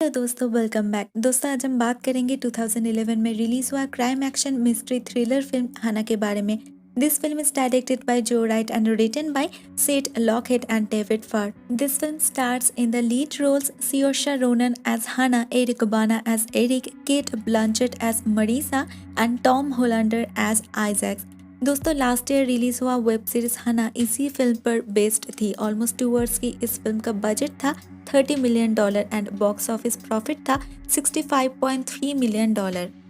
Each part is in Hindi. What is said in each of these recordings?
हेलो दोस्तों, वेलकम बैक। दोस्तों, आज हम बात करेंगे 2011 में रिलीज हुआ crime action mystery thriller film Hanna के बारे में। This film is directed by Joe Wright and written by Seth Lochhead and David Farr. This film stars in the lead roles सियोशा Ronan as Hanna, Eric Bana as Eric, Cate Blanchett as Marissa and Tom Hollander as Isaacs. दोस्तों, लास्ट ईयर रिलीज हुआ वेब सीरीज हाना इसी फिल्म पर बेस्ड थी। ऑलमोस्ट 2 इयर्स की इस फिल्म का बजट था $30 million and box office profit था $65.3 मिलियन।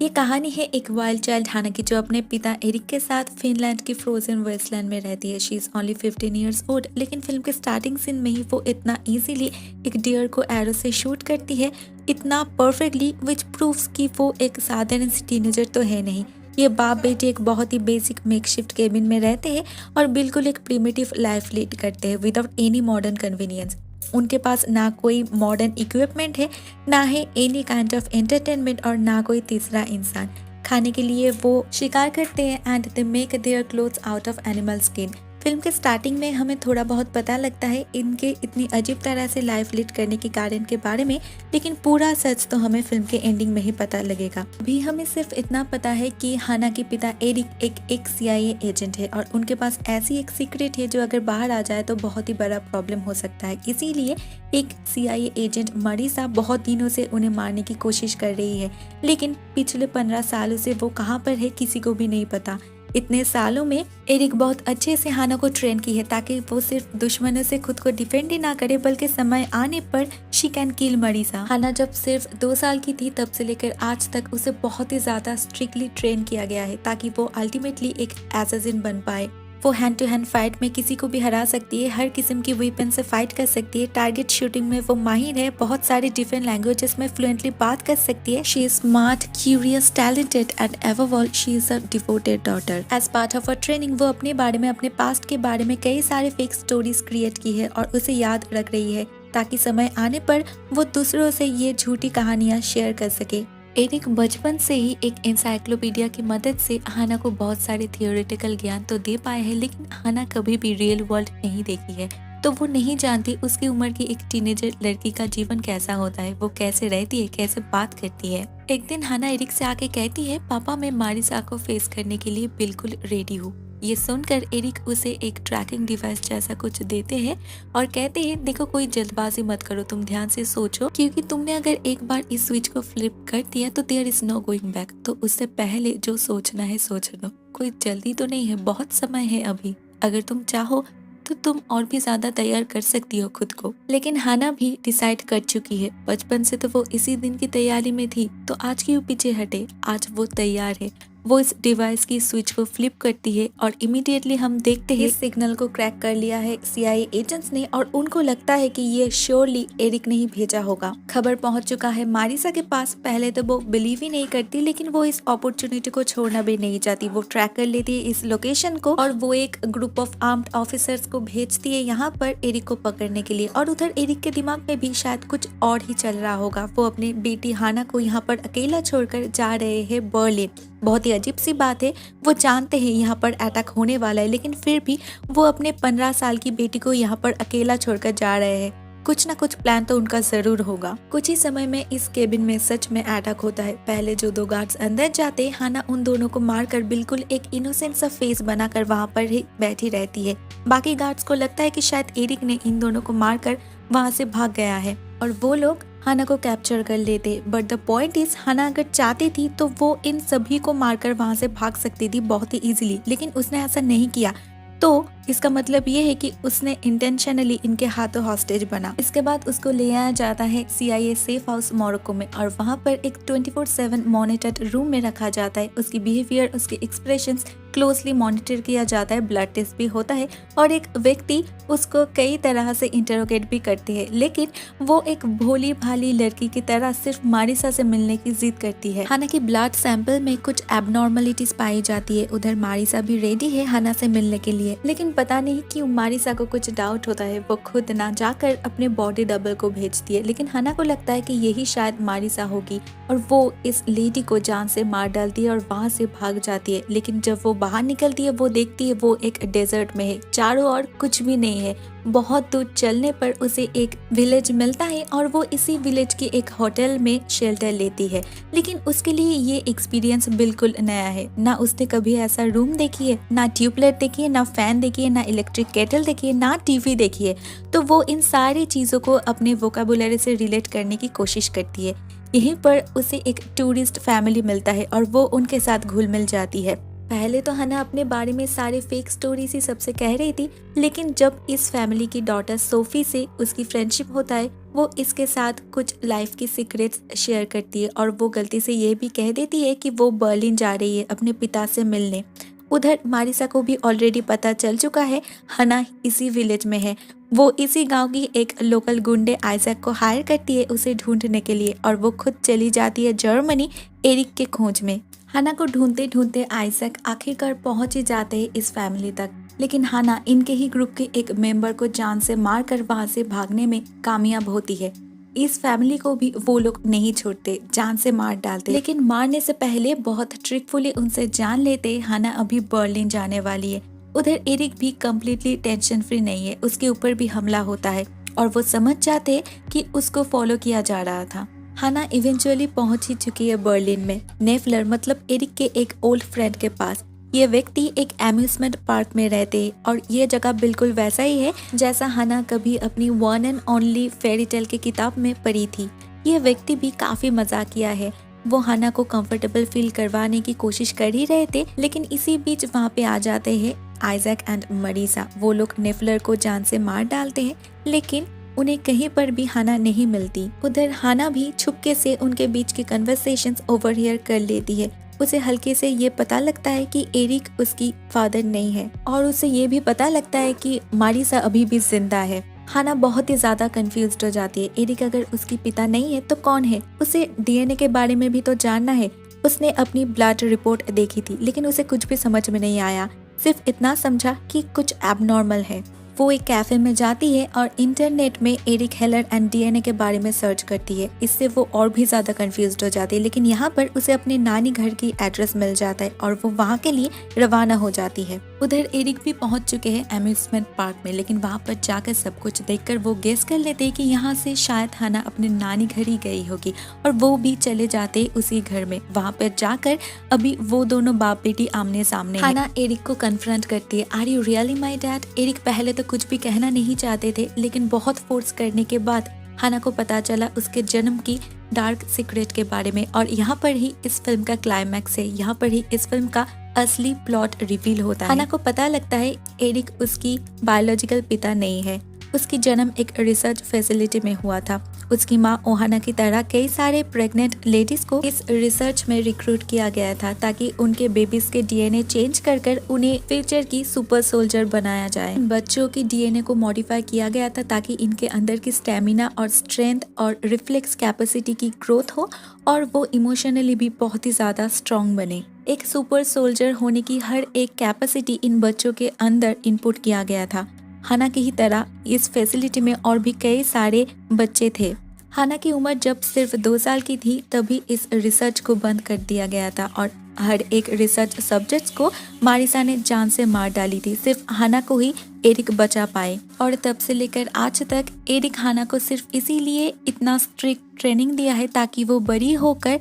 ये कहानी है एक वाइल्ड चाइल्ड हाना की, जो अपने पिता एरिक के साथ फिनलैंड की फ्रोजन वेस्टलैंड में रहती है। She is only 15 years old, लेकिन फिल्म के स्टार्टिंग सीन में ही वो इतना इजीली एक डियर को एरो से शूट करती है, इतना परफेक्टली, विच प्रूव्स कि वो एक साधारण सी टीनेजर तो है नहीं। ये बाप बेटी एक बहुत ही बेसिक मेकशिफ्ट केबिन में रहते हैं और बिल्कुल एक प्रिमिटिव लाइफ लीड करते हैं विदाउट एनी मॉडर्न कन्वीनियंस। उनके पास ना कोई मॉडर्न इक्विपमेंट है, ना है एनी काइंड ऑफ एंटरटेनमेंट और ना कोई तीसरा इंसान। खाने के लिए वो शिकार करते हैं and they make their clothes out of animal skin. Film के स्टार्टिंग में हमें थोड़ा बहुत पता लगता है इनके इतनी अजीब तरह से लाइफ लीड करने के कारण के बारे में, लेकिन पूरा सच तो हमें फिल्म के एंडिंग में ही पता लगेगा। अभी हमें सिर्फ इतना पता है कि हाना के पिता एरिक एक CIA एजेंट है और उनके पास ऐसी एक सीक्रेट है जो अगर बाहर आ जाए तो बहुत ही बड़ा प्रॉब्लम हो सकता है। इसीलिए एक CIA एजेंट मरीसा बहुत दिनों से उन्हें मारने की कोशिश कर रही है, लेकिन पिछले 15 सालों से वो कहाँ पर है किसी को भी नहीं पता। इतने सालों में एरिक बहुत अच्छे से हाना को ट्रेन की है ताकि वो सिर्फ दुश्मनों से खुद को डिफेंड ही ना करे, बल्कि समय आने पर शी कैन किल मरीसा। हाना जब सिर्फ 2 साल की थी तब से लेकर आज तक उसे बहुत ही ज्यादा स्ट्रिक्टली ट्रेन किया गया है ताकि वो अल्टीमेटली एक एसेसिन बन पाए। वो हैंड टू हैंड फाइट में किसी को भी हरा सकती है, हर किस्म की वेपन से फाइट कर सकती है, टारगेट शूटिंग में वो माहिर है, बहुत सारी डिफरेंट लैंग्वेजेस में फ्लुएंटली बात कर सकती है। She is smart, curious, talented and ever all she is a devoted daughter. As part of a training वो अपने बारे में, अपने पास्ट के बारे में कई सारे फेक स्टोरीज क्रिएट की है और उसे याद रख रही है ताकि समय आने पर वो दूसरों से ये झूठी कहानियां शेयर कर सके। एरिक बचपन से ही एक इंसाइक्लोपीडिया की मदद से हाना को बहुत सारे थियोरेटिकल ज्ञान तो दे पाए हैं, लेकिन हाना कभी भी रियल वर्ल्ड नहीं देखी है, तो वो नहीं जानती उसकी उम्र की एक टीनेजर लड़की का जीवन कैसा होता है, वो कैसे रहती है, कैसे बात करती है। एक दिन हाना एरिक से आके कहती है, पापा मैं मारिसा को फेस करने के लिए बिल्कुल रेडी हूँ। ये सुनकर एरिक उसे एक ट्रैकिंग डिवाइस जैसा कुछ देते हैं और कहते हैं, देखो कोई जल्दबाजी मत करो, तुम ध्यान से सोचो, क्योंकि तुमने अगर एक बार इस स्विच को फ्लिप कर दिया तो there is no going back. तो उससे पहले जो सोचना है सोच लो, कोई जल्दी तो नहीं है, बहुत समय है अभी। अगर तुम चाहो तो तुम और भी ज्यादा तैयार कर सकती हो खुद को। लेकिन हाना भी डिसाइड कर चुकी है, बचपन से तो वो इसी दिन की तैयारी में थी, तो आज क्यों पीछे हटे, आज वो तैयार है। वो इस डिवाइस की स्विच को फ्लिप करती है और इमीडिएटली हम देखते हैं इस सिग्नल को क्रैक कर लिया है CIA एजेंट्स ने और उनको लगता है कि ये श्योरली एरिक ने ही भेजा होगा। खबर पहुंच चुका है मारिसा के पास। पहले तो वो बिलीव ही नहीं करती, लेकिन वो इस अपॉर्चुनिटी को छोड़ना भी नहीं चाहती। वो ट्रैक कर लेती है इस लोकेशन को और वो एक ग्रुप ऑफ आर्म्ड ऑफिसर्स को भेजती है यहाँ पर एरिक को पकड़ने के लिए। और उधर एरिक के दिमाग में भी शायद कुछ और ही चल रहा होगा। वो अपनी बेटी हाना को यहाँ पर अकेला छोड़कर जा रहे हैं बर्लिन। बहुत ही अजीब सी बात है, वो जानते हैं यहाँ पर अटैक होने वाला है, लेकिन फिर भी वो अपने 15 साल की बेटी को यहाँ पर अकेला छोड़कर जा रहे हैं। कुछ ना कुछ प्लान तो उनका जरूर होगा। कुछ ही समय में इस केबिन में सच में अटैक होता है। पहले जो 2 गार्ड्स अंदर जाते हैं, हाना उन दोनों को मारकर बिल्कुल एक इनोसेंट सा फेस बनाकर वहाँ पर ही बैठी रहती है। बाकी गार्ड्स को लगता है कि शायद एरिक ने इन दोनों को मारकर वहाँ से भाग गया है और वो लोग हाना को कैप्चर कर लेते। बट द पॉइंट इज, हाना अगर चाहती थी तो वो इन सभी को मारकर वहां से भाग सकती थी बहुत ही इजीली, लेकिन उसने ऐसा नहीं किया। तो इसका मतलब ये है कि उसने इंटेंशनली इनके हाथों हॉस्टेज बना। इसके बाद उसको ले आया जाता है CIA सेफ हाउस मोरक्को में और वहां पर एक 24/7 मॉनिटर्ड रूम में रखा जाता है। उसकी बिहेवियर, उसके एक्सप्रेशंस क्लोजली मॉनिटर किया जाता है, ब्लड टेस्ट भी होता है और एक व्यक्ति उसको कई तरह से इंटरोगेट भी करती है, लेकिन वो एक भोली भाली लड़की की तरह सिर्फ मारिसा से मिलने की जिद करती है। हाना की ब्लड सैंपल में कुछ एबनॉर्मलिटीज पाई जाती है। उधर मारिसा भी रेडी है हाना से मिलने के लिए, लेकिन पता नहीं क्यों मारिसा को कुछ डाउट होता है। वो खुद ना जाकर अपने बॉडी डबल को भेजती है, लेकिन हाना को लगता है कि यही शायद मारिसा होगी और वो इस लेडी को जान से मार डालती है और वहां से भाग जाती है। लेकिन जब वो बाहर निकलती है वो देखती है वो एक डेजर्ट में है, चारों ओर कुछ भी नहीं है। बहुत दूर चलने पर उसे एक विलेज मिलता है और वो इसी विलेज के एक होटल में शेल्टर लेती है। लेकिन उसके लिए ये एक्सपीरियंस बिल्कुल नया है। ना उसने कभी ऐसा रूम देखी है, ना ट्यूबलाइट देखी है, ना फैन देखी है, ना इलेक्ट्रिक केटल देखी है, ना टीवी देखी है। तो वो इन सारी चीज़ों को अपने वोकाबुलरी से रिलेट करने की कोशिश करती है। यहीं पर उसे एक टूरिस्ट फैमिली मिलता है और वो उनके साथ घुल मिल जाती है। पहले तो हना अपने बारे में सारे फेक स्टोरीज ही सबसे कह रही थी, लेकिन जब इस फैमिली की डॉटर सोफी से उसकी फ्रेंडशिप होता है, वो इसके साथ कुछ लाइफ की सीक्रेट्स शेयर करती है और वो गलती से ये भी कह देती है कि वो बर्लिन जा रही है अपने पिता से मिलने। उधर मारिसा को भी ऑलरेडी पता चल चुका है हना इसी विलेज में है। वो इसी गांव की एक लोकल गुंडे आइजैक को हायर करती है उसे ढूंढने के लिए और वो खुद चली जाती है जर्मनी एरिक के खोज में। हना को ढूंढते ढूंढते आइजैक आखिरकार पहुंच ही जाते हैं इस फैमिली तक, लेकिन हना इनके ही ग्रुप के एक मेंबर को जान से मारकर वहां से भागने में कामयाब होती है। इस फैमिली को भी वो लोग नहीं छोड़ते, जान से मार डालते, लेकिन मारने से पहले बहुत ट्रिकफुली उनसे जान लेते हना अभी बर्लिन जाने वाली है। उधर एरिक भी कम्प्लीटली टेंशन फ्री नहीं है, उसके ऊपर भी हमला होता है और वो समझ जाते हैं कि उसको फॉलो किया जा रहा था। हना इवेंचुअली पहुंच ही चुकी है बर्लिन में, नेफलर मतलब एरिक के एक ओल्ड फ्रेंड के पास। ये व्यक्ति एक एम्यूजमेंट पार्क में रहते हैं और ये जगह बिल्कुल वैसा ही है जैसा हना कभी अपनी one and only fairy tale की किताब में पढ़ी थी। ये व्यक्ति भी काफी मजाकिया है। वो हना को कंफर्टेबल फील करवाने की कोशिश कर ही रहे थे, लेकिन इसी बीच वहाँ पे आ जाते हैं आइजैक एंड मरीसा। वो लोग नेफलर को जान से मार डालते हैं, लेकिन उन्हें कहीं पर भी हना नहीं मिलती। उधर हना भी छुपके से उनके बीच की कन्वर्सेशंस ओवरहियर कर लेती है। उसे हल्के से ये पता लगता है कि एरिक उसकी फादर नहीं है और उसे ये भी पता लगता है कि मारिसा अभी भी जिंदा है। हना बहुत ही ज्यादा कंफ्यूज्ड हो जाती है। एरिक अगर उसकी पिता नहीं है तो कौन है? उसे डीएनए के बारे में भी तो जानना है। उसने अपनी ब्लड रिपोर्ट देखी थी, लेकिन उसे कुछ भी समझ में नहीं आया। सिर्फ इतना समझा कि कुछ एबनॉर्मल है। वो एक कैफे में जाती है और इंटरनेट में एरिक हेलर एंड डीएनए के बारे में सर्च करती है। इससे वो और भी ज्यादा कंफ्यूज्ड हो जाती है, लेकिन यहाँ पर उसे अपने नानी घर की एड्रेस मिल जाता है और वो वहाँ के लिए रवाना हो जाती है। उधर एरिक भी पहुंच चुके हैं एम्यूजमेंट पार्क में, लेकिन वहाँ पर जाकर सब कुछ देखकर वो गेस कर लेते हैं कि यहाँ से शायद हना अपने नानी घर ही गई होगी और वो भी चले जाते उसी घर में। वहाँ पर जाकर अभी वो दोनों बाप बेटी आमने सामने हैं। हना एरिक को कन्फ्रंट करती है, are you really my dad? Eric पहले तो कुछ भी कहना नहीं चाहते थे, लेकिन बहुत फोर्स करने के बाद हना को पता चला उसके जन्म की डार्क सीक्रेट के बारे में। और यहाँ पर ही इस फिल्म का क्लाइमैक्स है, यहाँ पर ही इस फिल्म का असली प्लॉट रिवील होता है। हना को पता लगता है एरिक उसकी बायोलॉजिकल पिता नहीं है। उसकी जन्म एक रिसर्च फैसिलिटी में हुआ था। उसकी माँ ओहाना की तरह कई सारे प्रेग्नेंट लेडीज को इस रिसर्च में रिक्रूट किया गया था ताकि उनके बेबीज के डीएनए चेंज कर उन्हें फ्यूचर की सुपर सोल्जर बनाया जाए। बच्चों की डीएनए को मॉडिफाई किया गया था ताकि इनके अंदर की स्टेमिना और स्ट्रेंथ और रिफ्लेक्स कैपेसिटी की ग्रोथ हो और वो इमोशनली भी बहुत ही ज्यादा स्ट्रॉन्ग बने। एक सुपर सोल्जर होने की हर एक कैपेसिटी इन बच्चों के अंदर इनपुट किया गया था। हना की ही तरह इस फैसिलिटी में और भी कई सारे बच्चे थे। हना की उम्र जब सिर्फ 2 साल की थी तभी इस रिसर्च को बंद कर दिया गया था और हर एक रिसर्च सब्जेक्ट्स को मारिसा ने जान से मार डाली थी। सिर्फ हना को ही एरिक बचा पाए और तब से लेकर आज तक एरिक हना को सिर्फ इसीलिए इतना स्ट्रिक्ट ट्रेनिंग दिया है ताकि वो बड़ी होकर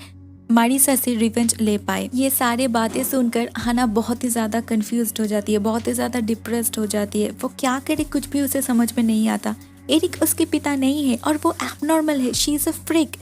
मारिसा से रिवेंज ले पाए। ये सारे बातें सुनकर हना बहुत ही ज्यादा कंफ्यूज्ड हो जाती है, बहुत ही ज्यादा डिप्रेस्ड हो जाती है। वो क्या करे कुछ भी उसे समझ में नहीं आता। एरिक उसके पिता नहीं है और वो एबनॉर्मल है, शी इज अ फ्रिक।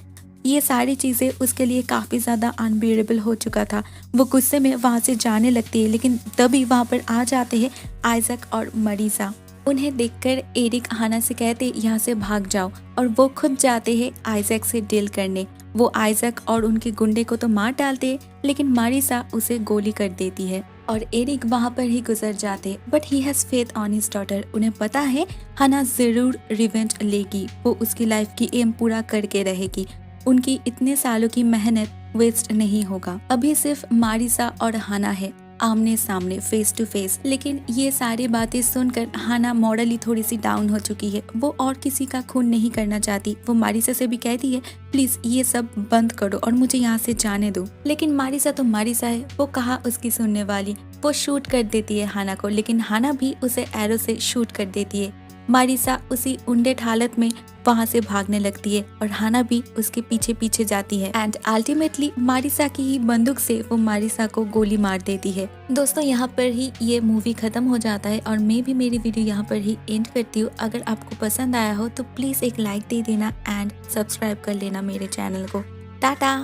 ये सारी चीजें उसके लिए काफी ज्यादा अनबियरेबल हो चुका था। वो गुस्से में वहां से जाने लगती है, लेकिन तभी वहां पर आ जाते हैं आइजैक और मरीसा। उन्हें देखकर एरिक हना से कहते यहाँ से भाग जाओ और वो खुद जाते हैं आइजैक से डील करने। वो आइजैक और उनके गुंडे को तो मार डालते, लेकिन मारिसा उसे गोली कर देती है और एरिक वहाँ पर ही गुजर जाते। But he has faith on his daughter. उन्हें पता है हना जरूर रिवेंज लेगी, वो उसकी लाइफ की एम पूरा करके रहेगी। उनकी इतने सालों की मेहनत वेस्ट नहीं होगा। अभी सिर्फ मारिसा और हना है आमने सामने, फेस टू फेस। लेकिन ये सारी बातें सुनकर हना मॉडली थोड़ी सी डाउन हो चुकी है। वो और किसी का खून नहीं करना चाहती। वो मारिसा से भी कहती है प्लीज ये सब बंद करो और मुझे यहाँ से जाने दो, लेकिन मारिसा तो मारिसा है, वो कहाँ उसकी सुनने वाली। वो शूट कर देती है हाना को, लेकिन हाना भी उसे एरो से शूट कर देती है। मारिसा उसी उंडेट हालत में वहां से भागने लगती है और हाना भी उसके पीछे पीछे जाती है एंड अल्टीमेटली मारिसा की ही बंदूक से वो मारिसा को गोली मार देती है। दोस्तों यहाँ पर ही ये मूवी खत्म हो जाता है और मैं भी मेरी वीडियो यहाँ पर ही एंड करती हूँ। अगर आपको पसंद आया हो तो प्लीज एक लाइक दे देना एंड सब्सक्राइब कर लेना मेरे चैनल को। टाटा।